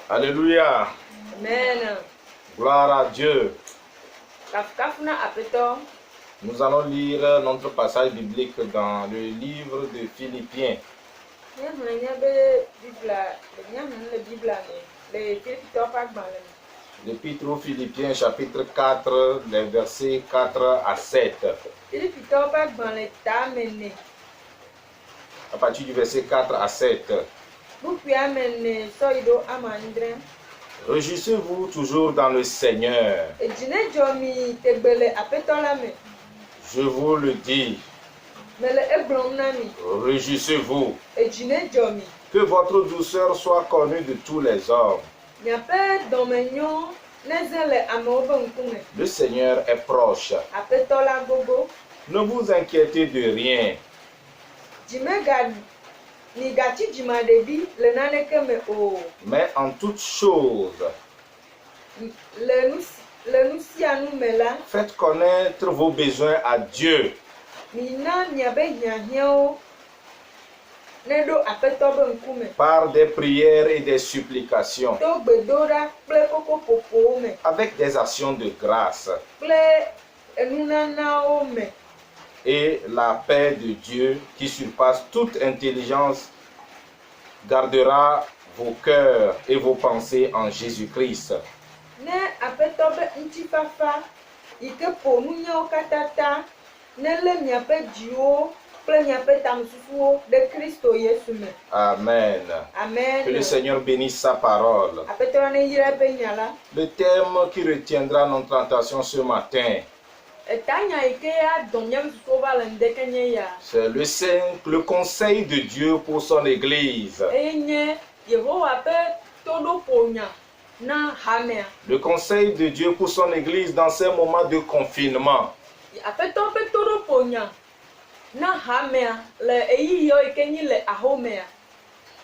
Alléluia. Amen. Gloire à Dieu. Kafuna apeto. Nous allons lire notre passage biblique dans le livre de Philippiens. L'Épître aux Philippiens, chapitre 4, les versets 4 à 7. À partir du verset 4 à 7. Réjouissez-vous toujours dans le Seigneur. Je vous le dis. Réjouissez-vous. Que votre douceur soit connue de tous les hommes. Le Seigneur est proche. Ne vous inquiétez de rien. Mais en toutes choses, faites connaître vos besoins à Dieu. Par des prières et des supplications, avec des actions de grâce. Et la paix de Dieu, qui surpasse toute intelligence, gardera vos cœurs et vos pensées en Jésus-Christ. Amen. Amen. Que le Seigneur bénisse sa parole. Le thème qui retiendra notre tentation ce matin, c'est le conseil de Dieu pour son Église. Le conseil de Dieu pour son Église dans ces moments de confinement.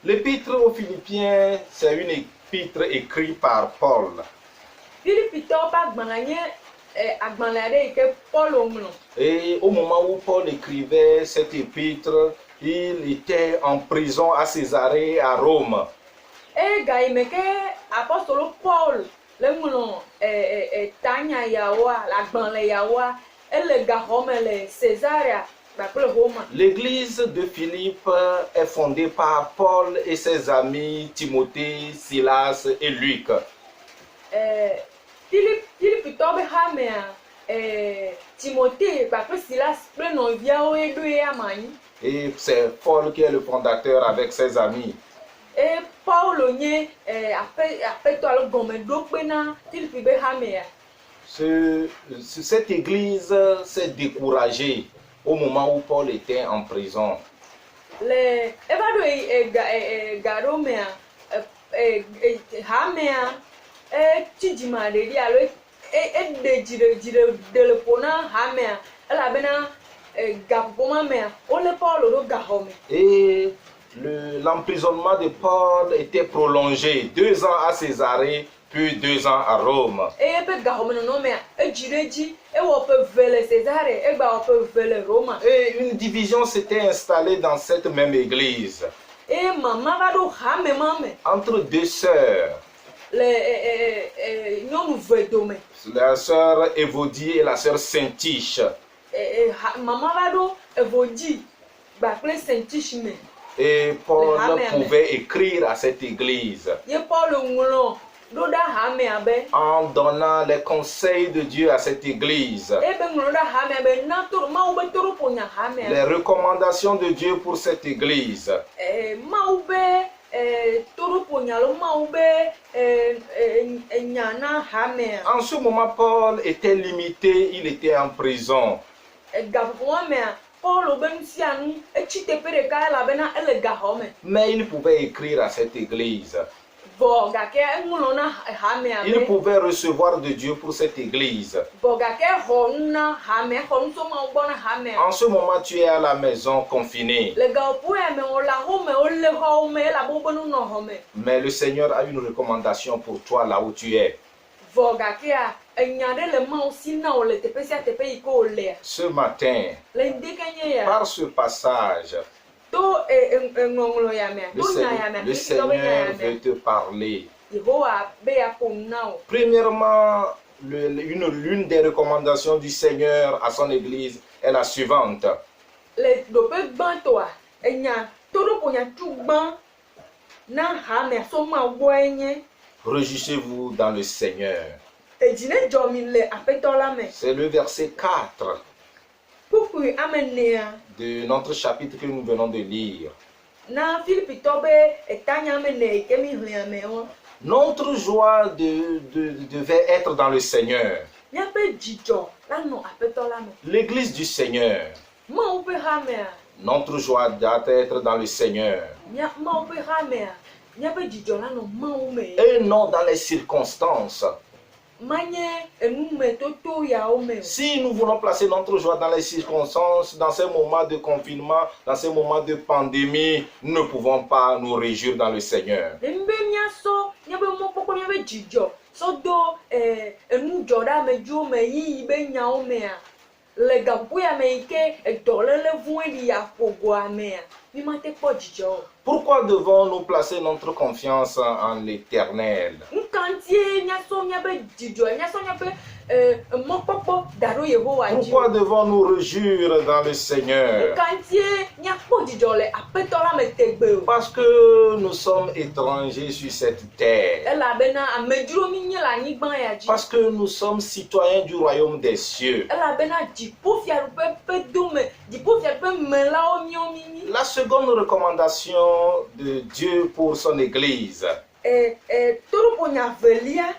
L'épître aux Philippiens, c'est une épître écrite par Paul. Et au moment où Paul écrivait cette épître, il était en prison à Césarée, à Rome. L'église de Philippe est fondée par Paul et ses amis Timothée, Silas et Luc. Et c'est Paul qui est le fondateur avec ses amis. Cette église s'est découragée au moment où Paul était en prison. Et l'emprisonnement de Paul était prolongé, 2 ans à Césarée, puis 2 ans à Rome. Et une division s'était installée dans cette même église entre 2 sœurs, la sœur Évodie et la sœur Syntyche. Et Paul pouvait écrire à cette église en donnant les conseils de Dieu à cette église, les recommandations de Dieu pour cette église. En ce moment, Paul était limité, il était en prison. Mais il pouvait écrire à cette église. Il pouvait recevoir de Dieu pour cette église. En ce moment, tu es à la maison confiné. Mais le Seigneur a une recommandation pour toi là où tu es. Ce matin, par ce passage, to ngonglo ya me Le, to nya ya Le me Seigneur veut te parler. Yehowa be ya ponao. Premièrement, l'une des recommandations du Seigneur à son Église est la suivante. Le do pe gban to a enya to do ponya tu gban na ha me so ma wo enye Réjouissez-vous dans le Seigneur. ejine jomi le apeto la me C'est le verset 4 pupu amenea de notre chapitre que nous venons de lire. na Philippe to be etanya me ne ke mi hlia me o Notre joie devait être dans le Seigneur. nya pe jijo la no apeto la me L'église du Seigneur. ma o pe ha me Notre joie doit être dans le Seigneur. nya ma o pe ha me nya pe jijo la no ma o me Et non dans les circonstances. manye enu me to ya o me Si nous voulons placer notre joie dans les circonstances, dans ces moments de confinement, dans ces moments de pandémie, nous ne pouvons pas nous réjouir dans le Seigneur. mbe nya so nya be mo poko nya be jijo so do enu joda me ju me yi be nya o me a le gampu ya me ike edolele vun di ya pogo a me a mi ma te po jijo Pourquoi devons-nous placer notre confiance en l'Éternel? nkantie nya so nya be jijo nya so nya be mo popo daro Yehowa ji Pourquoi devons-nous réjouir dans le Seigneur? nkantie nya po jijo le apeto la me tegbe o Parce que nous sommes étrangers sur cette terre. ela bena ameduro mi nye la nyigban ya ji Parce que nous sommes citoyens du royaume des cieux. ela bena jipo fiaru pe dome jipo fiaru pe mela o mi o mi La seconde recommandation de Dieu pour son Église, toro ponya velia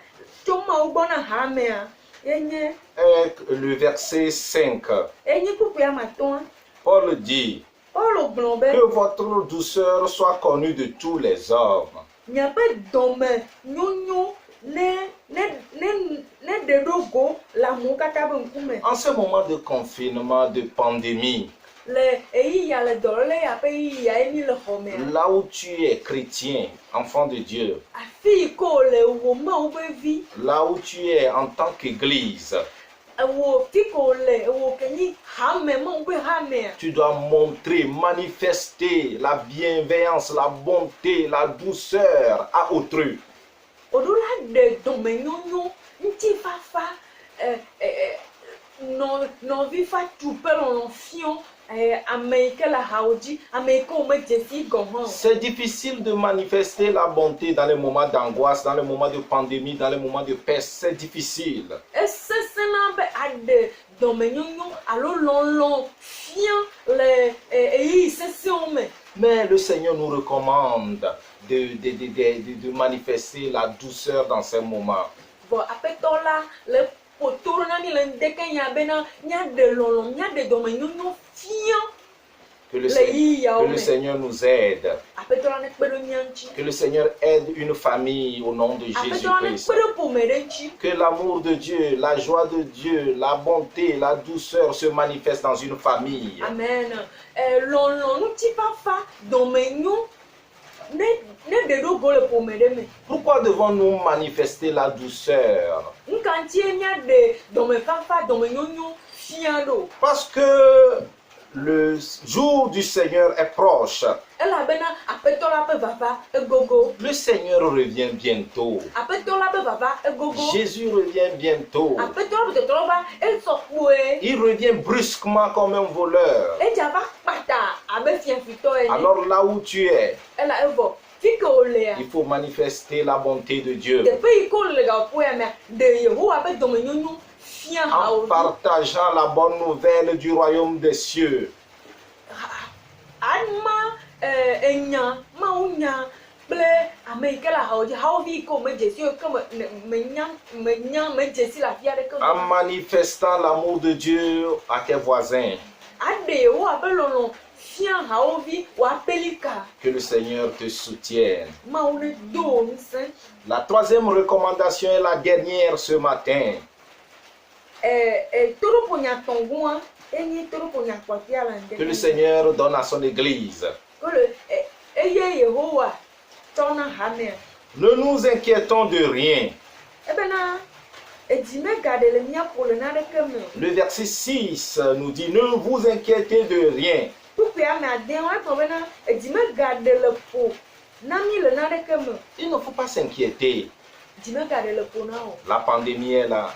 choma ubona hamea enye est le verset 5. enye kupu ya maton Paul dit olo glombe que votre douceur soit connue de tous les hommes. nyape dome nyonyo ne de dogo la mo kata be nkume En ce moment de confinement, de pandémie, le eyi ya le dorole ya pe yi ya eni le xɔmea là où tu es chrétien, enfant de Dieu, afi ko le wo ma wo be vi là où tu es en tant qu'Église, wo fi ko le wo kenyi hame ma wo be hamea tu dois montrer, manifester la bienveillance, la bonté, la douceur à autrui. odola de dome nyonyo nti fafa no vi fa tupe lo fion Amérique la haoji Amérique o me jesi gohon C'est difficile de manifester la bonté dans les moments d'angoisse, dans les moments de pandémie, dans les moments de peste. C'est difficile. esesena be ade dome nyonyo alo lon fion le eyi sese o me Mais le Seigneur nous recommande de manifester la douceur dans ces moments. bo apetola le potoro na ni le ndeke nya bena nya de lon nya de dome nyonyo fion Que le, le yi ya o que le me Seigneur nous aide. apetola ne kpedo nyanchi Que le Seigneur aide une famille au nom de apetola ne Jésus-Christ. kpedo pomerenchi Que l'amour de Dieu, la joie de Dieu, la bonté, la douceur se manifestent dans une famille. amen lon nuti fafa dome nyo ne de do go le pomere me Pourquoi devons-nous manifester la douceur? nkanti nya de dome fafa dome nyonyo fiando Parce que le jour du Seigneur est proche. ela bena apetola pe vava egogo Le Seigneur revient bientôt. apetola pe vava egogo Jésus revient bientôt. apetola pe toloba esokwe Il revient brusquement comme un voleur. ejava pata abe fiafito ene Alors là où tu es, ela evo fike olea il faut manifester la bonté de Dieu de pe iko le ga poya me de Yehowa pe dome nyonyo fian en hawo partageant la bonne nouvelle du royaume des cieux. anma enya maunya ble Amérique la haoji haovi ko me jesi o ko me jesi la fia de ko En manifestant l'amour de Dieu à tes voisins. ade wo abelolo fia haovi wa pelika Que le Seigneur te soutienne. maune do nse La troisième recommandation est la dernière ce matin. toro ponya tongwa enyi toro ponya kwatia la ndeke Que le Seigneur donne à son Église. ko le eye Yehowa tona hame Ne nous inquiétons de rien. ebena ejime gade le mia pole na de keme Le verset 6 nous dit, ne vous inquiétez de rien. kpukpua me ade wa ko bena edime gade le po na mi le na de keme Il ne faut pas s'inquiéter. edime gade le po na o La pandémie est là.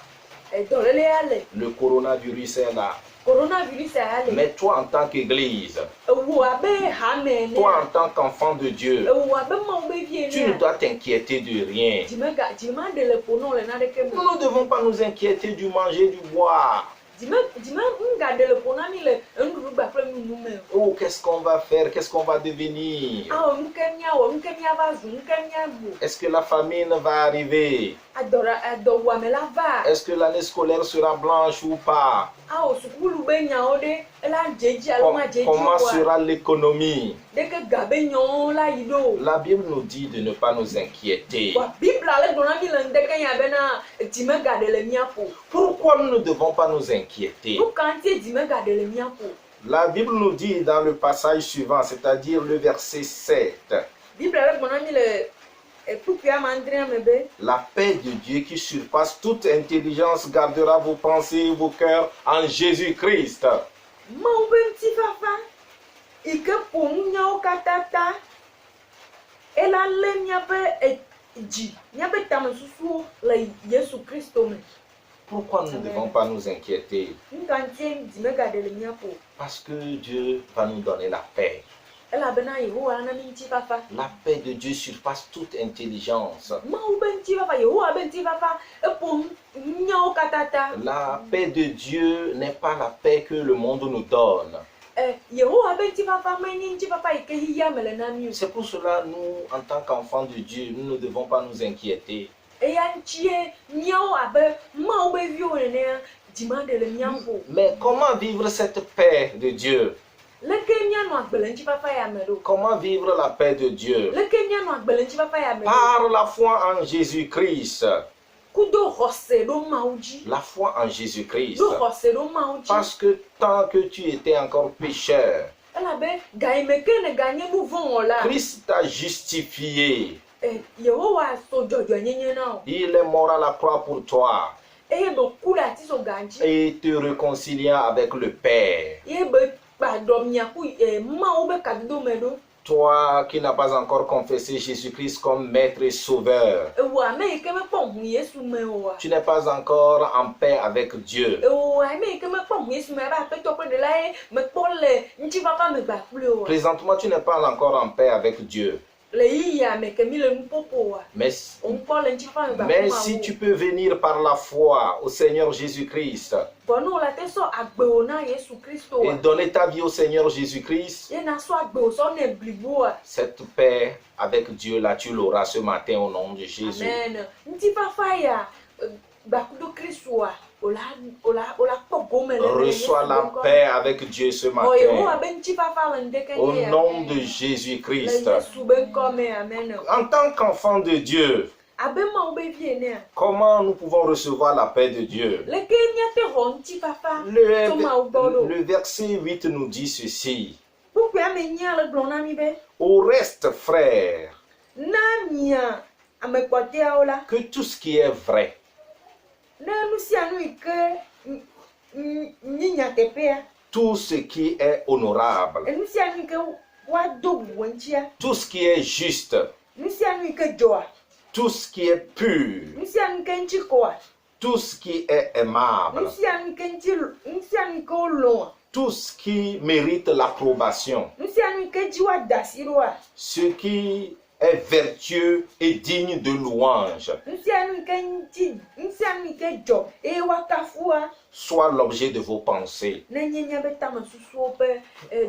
edolele ale Le coronavirus est là. coronavirus ale Mais toi, en tant qu'église, ewu abe ha me ne toi, en tant qu'enfant de Dieu, ewu abe ma o be vie tu ne ne dois t'inquiéter de rien. edime de le po no le na de keme Nous ne devons pas nous inquiéter du manger, du boire. edime gade le po na mi le enuru gba kple nunu me Oh, qu'est-ce qu'on va faire? Qu'est-ce qu'on va devenir? awo nkemia wo nkemia va zu nkemia bu Est-ce que la famine va arriver? adɔwame la va Est-ce que l'année scolaire sera blanche ou pas? awo sukulu be nyawo de ela dzedzi alo ma dzedzi Comment wa sera l'économie? deke ga be nyawo la yi do La Bible nous dit de ne pas nous inquiéter. wa bibla le dona mi le ndeke nya bena edime gade le mia po Pourquoi nous ne devons pas nous inquiéter? nu kanti edime gade le mia po La Bible nous dit dans le passage suivant, c'est-à-dire le verset 7, bibla le dona mi le kpukpua mandria me be la paix de Dieu qui surpasse toute intelligence gardera vos pensées et vos cœurs en Jésus-Christ. mawo be ŋutifafa ike ƒo nu nyawo katã ta ela lé miaƒe dzi miaƒe tamesusuwo le Yesu Kristo me Pourquoi nous ne devons pas nous inquiéter? nu ka ŋutie dzime gade le miaƒo Parce que Dieu va nous donner la paix. elabena Yehowa na mi ŋutifafa La paix de Dieu surpasse toute intelligence. mawo be ŋutifafa Yehowa be ŋutifafa eƒo nu nyawo katã ta La paix de Dieu n'est pas la paix que le monde nous donne. Yehowa be ŋutifafa menye ŋutifafa yi ke xixia me le na mi o C'est pour cela, nous, en tant qu'enfants de Dieu, nous ne devons pas nous inquiéter. eya ŋutie miawo abe mawo be viwo nenea dzima de le miaƒo Mais comment vivre cette paix de Dieu? leke mianɔ agbe le ŋutifafa ya me ɖo Comment vivre la paix de Dieu? leke mianɔ agbe le ŋutifafa ya me ɖo Par la foi en Jésus-Christ. kudo xɔse ɖo mawu dzi La foi en Jésus-Christ. ɖo xɔse ɖo mawu dzi Parce que tant que tu étais encore pécheur, elabe ga yi me ke ne ganye nu vɔ wɔla Christ t'a justifié. Yehowa so dzɔdzɔenyenye na o Il est mort à la croix pour toi eye be ku ɖe ati so ga ŋuti et te réconciliant avec le Père. ye be kpaɖɔ miaku mawu be kadodo me ɖo Toi qui n'as pas encore confessé Jésus-Christ comme Maître et Sauveur, ewo ame yi ke mekpɔ ʋu Yesu me oa tu n'es pas encore en paix avec Dieu. ewo ame yi ke mekpɔ ʋu Yesu me abe aƒetɔ ƒe ɖela ye mekpɔ le ŋutifafa me gba kple oa Présentement, tu n'es pas encore en paix avec Dieu. le yiyia me ke mi le nu ƒoƒo oa Mais, ŋkpɔ le ŋutifafa me gba mais kple si mawu tu peux venir par la foi au Seigneur Jésus-Christ bɔnu wo la te sɔ agbewo na Yesu Kristo et oa donner ta vie au Seigneur Jésus-Christ, ye na sɔ agbewo sɔ ne bliboa cette paix avec Dieu là, tu l'auras ce matin au nom de Jésus. amen ŋutifafa ya gbakudo Kristoa ola kpɔ gome le Reçois la paix avec Dieu ce Yehowa matin. be ŋutifafa le ŋdeke Au nye nom de le Jésus-Christ. Yesu be ŋkɔ me amen En tant qu'enfant de Dieu, abe mawo be vie enea comment nous pouvons recevoir la paix de Dieu? leke miate xɔ ŋutifafa tso mawu gbɔ ɖo Le verset 8 nous dit ceci. kpukpua me nyia le gblɔ na mi be Au reste, frères, na mia ame kpɔtɔeawo la que tout ce qui est vrai, ne nu sia nu yi ke nyi nyateƒea tout ce qui est honorable, nu sia nu yi ke woado bubu ŋutia tout ce qui est juste, nu sia nu yi ke dzɔa tout ce qui est pur, nu sia nu yi ke ŋuti kɔa tout ce qui est nu aimable, sia nu yi ke nu sia nu yi ke wolɔ̃a tout ce qui mérite l'approbation, nu sia nu yi ke dzi woada asi ɖoa ce qui est vertueux et digne de louange, nu sia nu yi ke dzɔ eye woakafua soit l'objet de vos pensées. nenye miabe tamesusuwo ƒe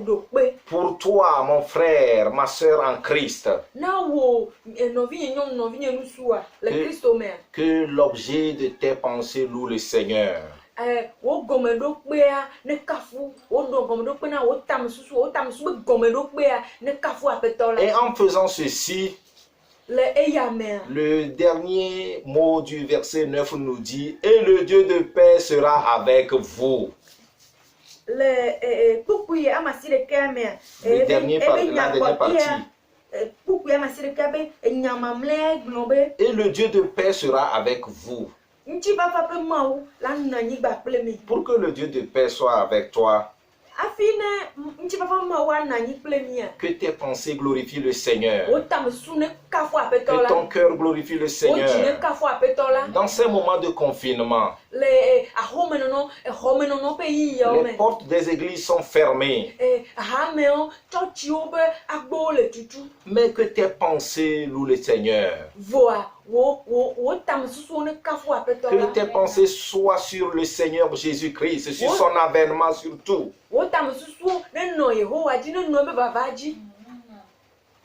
ɖokpe Pour toi, mon frère, ma soeur en Christ, na wo nɔvinye nyɔnu nɔvinye nusua le Kristo mea que l'objet de tes pensées loue le Seigneur. wo gɔmeɖokpea ne kafu woɖo gɔmeɖokpe na wo tamesusu be gɔmeɖokpea ne kafu aƒetɔ Et la en faisant ceci, le eya mea le dernier mot du verset 9 nous dit « Et le Dieu de paix sera avec vous. le kpukpui amasi ɖekea mea La dernière partie. kpukpui amasi ɖekea be nya mamlɛa gblɔ be Et le Dieu de paix sera avec vous. ŋutifafa ƒe mawu la nɔ anyigba kple mi Pour que le Dieu de paix soit avec toi, afine nchi papa ma wa na nyi plemia Que tes pensées glorifient le Seigneur. o tam sune kafo Que apetola ton cœur glorifie le o jine Seigneur. kafo apetola Dans ces moments de confinement, le ahome no pe yi yo les me portes des églises sont fermées. ahame o church o be agbo le tutu Mais que tes pensées louent le Seigneur. voa wo tam susu ne kafo Que apetola tes pensées soient sur le Seigneur Jésus-Christ, sur son avènement surtout. wo tam susu ne no Yehowa ji ne no be babaji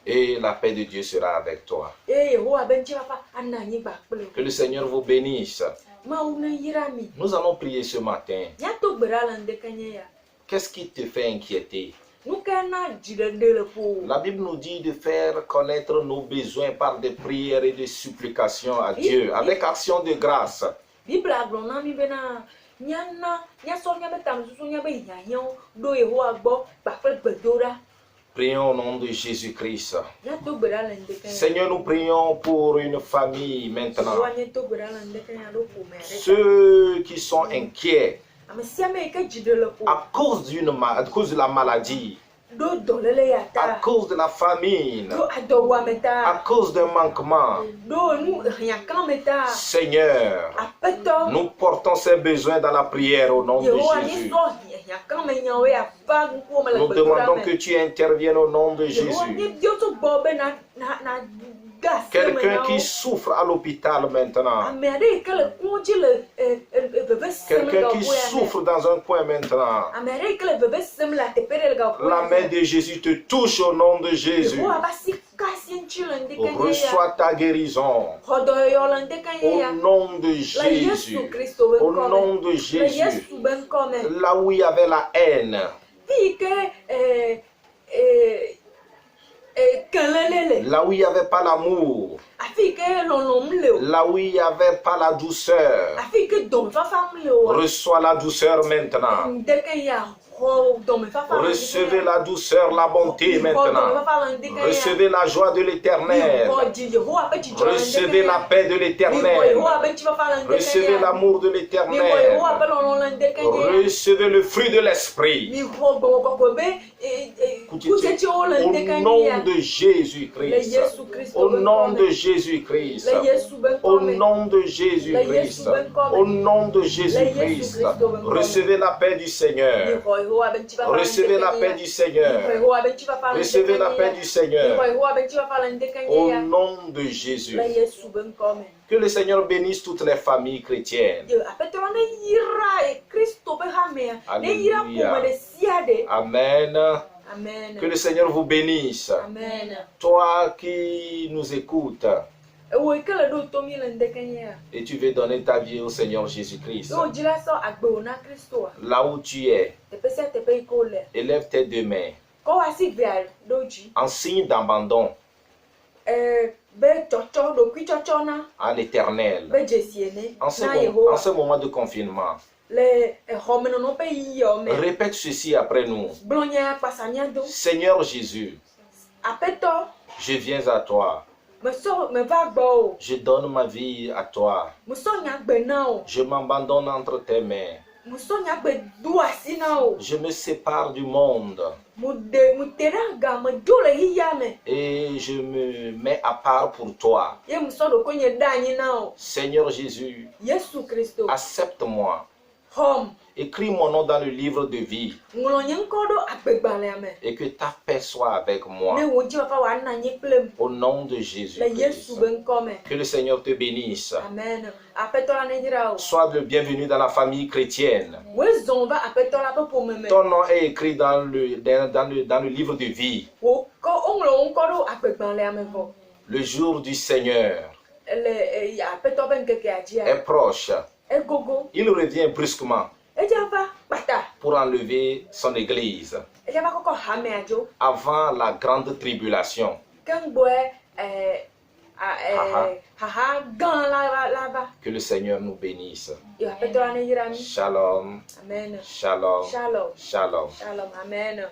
Et la paix de Dieu sera avec toi. Yehowa ben chi papa ana nyi ba pele Que le Seigneur vous bénisse. ma u ne yirami Nous allons prier ce matin. ya to gbera la ndekanye ya Qu'est-ce qui te fait inquiéter? nukena jidendele po La Bible nous dit de faire connaître nos besoins par des prières et des supplications à Dieu, avec action de grâce. Bible agblɔ na mi bena miasɔ miabe tamesusu miabe hiahiãwo ɖo Yehowa gbɔ kpakple gbedoɖa Prions au nom de Jésus-Christ. miato gbe ɖa le ŋdeke ya Seigneur, nous prions pour une famille maintenant. Yehowa mieto gbe ɖa le ŋdeke ya ɖo ƒome aɖe Ceux qui sont inquiets ame sia ame yi ke dzi ɖe le ƒo à cause de la maladie, ɖo dɔléle ya à ta cause de la famine, ɖo adɔwɔame à ta cause d'un manquement. ɖo nu hiãkãme ta Seigneur, aƒetɔ nous portons ces besoins dans la prière au nom de Yehowa Jésus. misɔ hiãkãme nyawo ya va ŋkuwome le Nous demandons gbedoɖa que me tu interviennes au nom de Yehowa Jésus. míebiɔ tso gbɔ be na ga asi me Quelqu'un na qui wo souffre à l'hôpital maintenant. ame aɖe yi ke le kɔdzi le veve sem le Quelqu'un qui gaƒoa me souffre dans un coin maintenant. ame aɖe yi ke le veve sem le ateƒe ɖe le La gaƒoa main de Jésus te touche au nom de Jésus. Yehowa ƒe asi ka asi ŋuti le ŋdeke nye ya Reçois ta guérison. xɔ dɔyɔyɔ le ŋdeke nye Au ya nom de le Jésus. Yesu Kristo be Au ŋkɔ nom me de le Jésus. Yesu be ŋkɔ me Là où il y avait la haine, fi yi ke kelele le là où il n'y avait pas l'amour, afi yi ke lɔlɔm le o là où il n'y avait pas la douceur, afi yi ke dɔmefafam le o reçois la douceur maintenant. ŋdeke ya xɔ dɔmefafa le Recevez la douceur, la bonté xɔ maintenant. dɔmefafa le ŋdeke ya Recevez la joie de l'Éternel. xɔ dzi Yehowa ƒe dzidzɔ le ŋdeke Recevez ya la paix de xɔ l'Éternel. Yehowa ƒe ŋutifafa le ŋdeke Recevez ya l'amour de xɔ l'Éternel. Yehowa ƒe lɔlɔ le ŋdeke ya Recevez le fruit de l'Esprit. xɔ gbɔgbɔ be kutsetsewo le Au ŋdeke nom ya de le Jésus-Christ. Yesu Kristo Au be nom ŋkɔ de me Jésus-Christ. le Yesu be Au ŋkɔ me nom de Jésus-Christ. Au nom de Jésus-Christ. Recevez la paix du Seigneur. xɔ Yehowa be ŋutifafa le Recevez la ŋdeke paix ya du xɔ Seigneur. Yehowa be ŋutifafa le Recevez la ŋdeke paix ya du xɔ Seigneur. Yehowa be ŋutifafa le ŋdeke Au ya nom de Jésus. le Yesu be ŋkɔ me Que le Seigneur bénisse toutes les familles chrétiennes. aƒetɔ la ne yira Kristo ƒe hamea ne yira Alléluia. ƒome ɖe sia ɖe Amen. amen Que le Seigneur vous bénisse. amen Toi qui nous écoutes ewo yi ke le ɖo to mi le ŋdeke nye ya et tu veux donner ta vie au Seigneur Jésus-Christ, ewo dzi la sɔ agbewo na Kristoa là où tu es, teƒe sia teƒe yi ke wo le élève tes deux mains kɔ wo asi vea ɖo dzi en signe d'abandon be tsɔtsɔ ɖokui tsɔtsɔ na à l'Éternel. be dzesi ene En ce, na en Yehowa ce moment de confinement, le xɔmenɔnɔ ƒe yiyɔ me répète ceci après nous. gblɔ nya kpasa mia do Seigneur Jésus, aƒetɔ je viens à toi. meva gbɔ o Je donne ma vie à toi. musɔ nyagbe na o Je m'abandonne entre tes mains. musɔ nyagbe do asi na o Je me sépare du monde mute ɖe aga me dzo le xiya me et je me mets à part pour toi. ye musɔ ɖoko nye ɖe anyi na o Seigneur Jésus, Yesu Kristo accepte-moi. xɔm Écris mon nom dans le livre de vie ŋlɔ nye ŋkɔ ɖo agbegbalẽa me et que ta paix soit avec moi. ne wo dzifafa woana anyi kplem Au nom de le Jésus. Yesu be ŋkɔ me Que le Seigneur te bénisse. amen aƒetɔ la ne dzra o Sois le bienvenu dans la famille chrétienne. wo zɔn va aƒetɔ la ƒe ƒome me Ton nom est écrit dans le livre de vie. wo ŋlɔ wo ŋkɔ ɖo agbegbalẽa me vɔ Le jour du Seigneur le aƒetɔ ƒe ŋkekea dzia est proche. egogo Il revient brusquement edza va kpata pour enlever son église edza va kɔkɔ hamea dzo avant la grande tribulation. ke ŋgbɔe haha gã la va Que le Seigneur nous bénisse. yo aƒetɔ la ne yra mi Shalom, amen shalom, shalom shalom. shalom amen